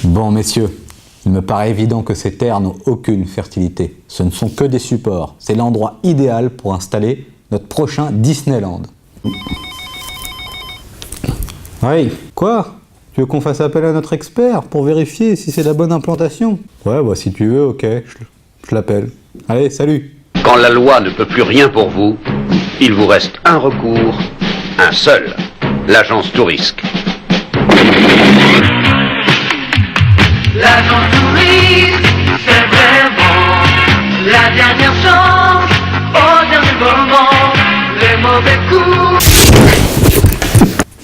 Bon messieurs, il me paraît évident que ces terres n'ont aucune fertilité. Ce ne sont que des supports. C'est l'endroit idéal pour installer notre prochain Disneyland. Oui, quoi? Tu veux qu'on fasse appel à notre expert pour vérifier si c'est la bonne implantation? Ouais, bah si tu veux, ok, je l'appelle. Allez, salut! Quand la loi ne peut plus rien pour vous, il vous reste un recours, un seul, l'agence Tourisque. L'agence Tourisque, c'est vraiment la dernière chance, au dernier moment, les mauvais coups.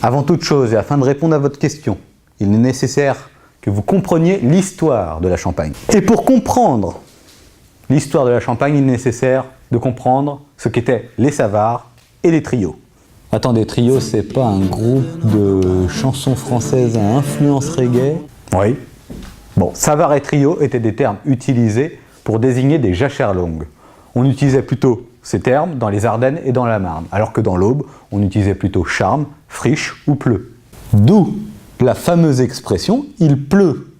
Avant toute chose, et afin de répondre à votre question, il est nécessaire que vous compreniez l'histoire de la Champagne. Et pour comprendre l'histoire de la Champagne, il est nécessaire de comprendre ce qu'étaient les Savards et les trios. Attendez, trio, c'est pas un groupe de chansons françaises à influence reggae? Oui. Bon, Savard et trio étaient des termes utilisés pour désigner des jachères longues. On utilisait plutôt ces termes dans les Ardennes et dans la Marne, alors que dans l'Aube, on utilisait plutôt charme, friche ou pleu. D'où la fameuse expression « il pleut ».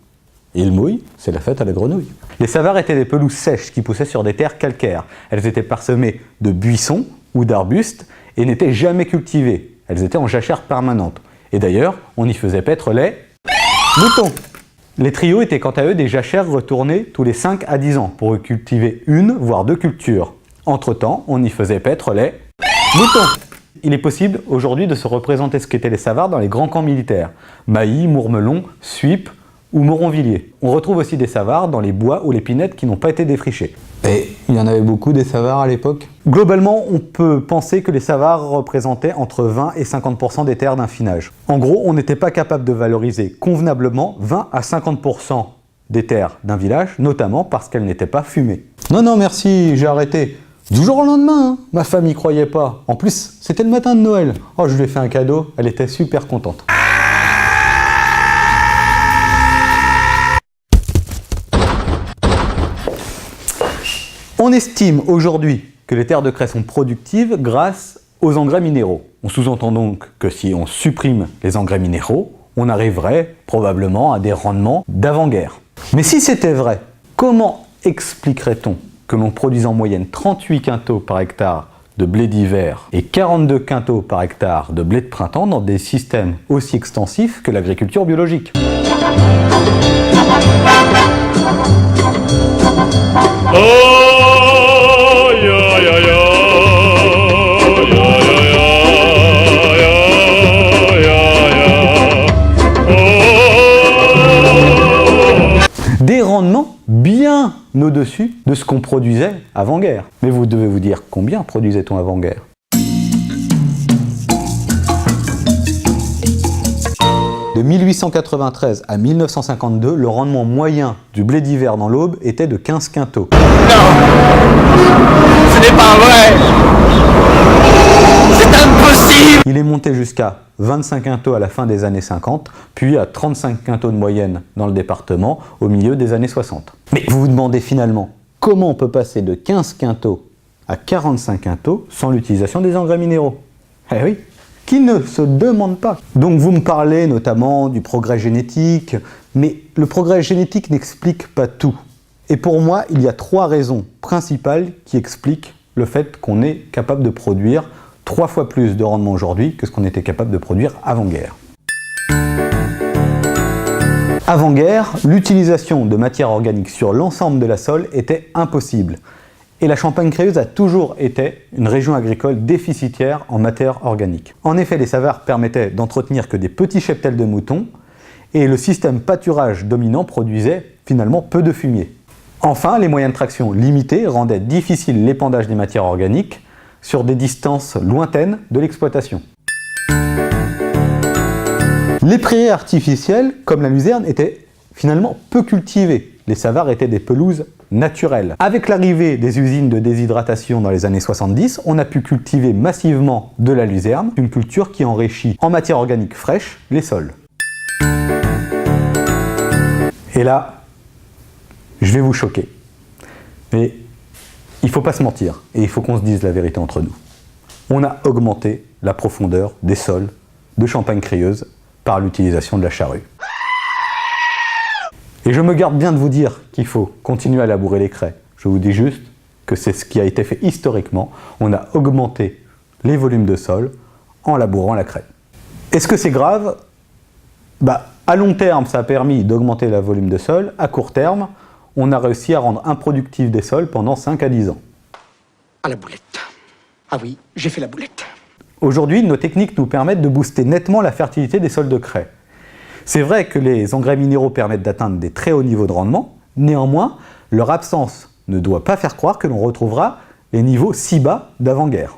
Il mouille, c'est la fête à la grenouille. Les Savards étaient des pelouses sèches qui poussaient sur des terres calcaires. Elles étaient parsemées de buissons ou d'arbustes et n'étaient jamais cultivées. Elles étaient en jachère permanente. Et d'ailleurs, on y faisait paître les moutons. Les trios étaient quant à eux des jachères retournées tous les 5 à 10 ans pour y cultiver une, voire deux cultures. Entre-temps, on y faisait paître les moutons. Il est possible aujourd'hui de se représenter ce qu'étaient les Savards dans les grands camps militaires. Mailly, Mourmelon, Suippes ou Moronvilliers. On retrouve aussi des Savards dans les bois ou les pinettes qui n'ont pas été défrichés. Et il y en avait beaucoup des Savards à l'époque? Globalement, on peut penser que les Savards représentaient entre 20 et 50% des terres d'infinage. En gros, on n'était pas capable de valoriser convenablement 20 à 50% des terres d'un village, notamment parce qu'elles n'étaient pas fumées. Non, non, merci, j'ai arrêté. Du jour au lendemain, hein. Ma femme n'y croyait pas. En plus, c'était le matin de Noël. Oh, je lui ai fait un cadeau, elle était super contente. On estime aujourd'hui que les terres de craie sont productives grâce aux engrais minéraux. On sous-entend donc que si on supprime les engrais minéraux, on arriverait probablement à des rendements d'avant-guerre. Mais si c'était vrai, comment expliquerait-on que l'on produise en moyenne 38 quintaux par hectare de blé d'hiver et 42 quintaux par hectare de blé de printemps dans des systèmes aussi extensifs que l'agriculture biologique? Des rendements bien au-dessus de ce qu'on produisait avant-guerre. Mais vous devez vous dire, combien produisait-on avant-guerre? De 1893 à 1952, le rendement moyen du blé d'hiver dans l'Aube était de 15 quintaux. Non, ce n'est pas vrai. C'est impossible. Il est monté jusqu'à 25 quintaux à la fin des années 50, puis à 35 quintaux de moyenne dans le département au milieu des années 60. Mais vous vous demandez finalement, comment on peut passer de 15 quintaux à 45 quintaux sans l'utilisation des engrais minéraux? Eh oui, qui ne se demande pas. Donc vous me parlez notamment du progrès génétique, mais le progrès génétique n'explique pas tout. Et pour moi, il y a 3 raisons principales qui expliquent le fait qu'on est capable de produire 3 fois plus de rendement aujourd'hui que ce qu'on était capable de produire avant-guerre. Avant-guerre, l'utilisation de matières organiques sur l'ensemble de la Saule était impossible. Et la Champagne créuse a toujours été une région agricole déficitaire en matière organique. En effet, les Savards permettaient d'entretenir que des petits cheptels de moutons et le système pâturage dominant produisait finalement peu de fumier. Enfin, les moyens de traction limités rendaient difficile l'épandage des matières organiques sur des distances lointaines de l'exploitation. Les prairies artificielles, comme la luzerne, étaient finalement peu cultivées. Les Savards étaient des pelouses naturelles. Avec l'arrivée des usines de déshydratation dans les années 70, on a pu cultiver massivement de la luzerne, une culture qui enrichit en matière organique fraîche les sols. Et là, je vais vous choquer. Mais il ne faut pas se mentir, et il faut qu'on se dise la vérité entre nous. On a augmenté la profondeur des sols de Champagne créuse par l'utilisation de la charrue. Et je me garde bien de vous dire qu'il faut continuer à labourer les craies. Je vous dis juste que c'est ce qui a été fait historiquement. On a augmenté les volumes de sol en labourant la craie. Est-ce que c'est grave? À long terme, ça a permis d'augmenter le volume de sol. À court terme, on a réussi à rendre improductifs des sols pendant 5 à 10 ans. À la boulette. Ah oui, j'ai fait la boulette. Aujourd'hui, nos techniques nous permettent de booster nettement la fertilité des sols de craie. C'est vrai que les engrais minéraux permettent d'atteindre des très hauts niveaux de rendement, néanmoins, leur absence ne doit pas faire croire que l'on retrouvera les niveaux si bas d'avant-guerre.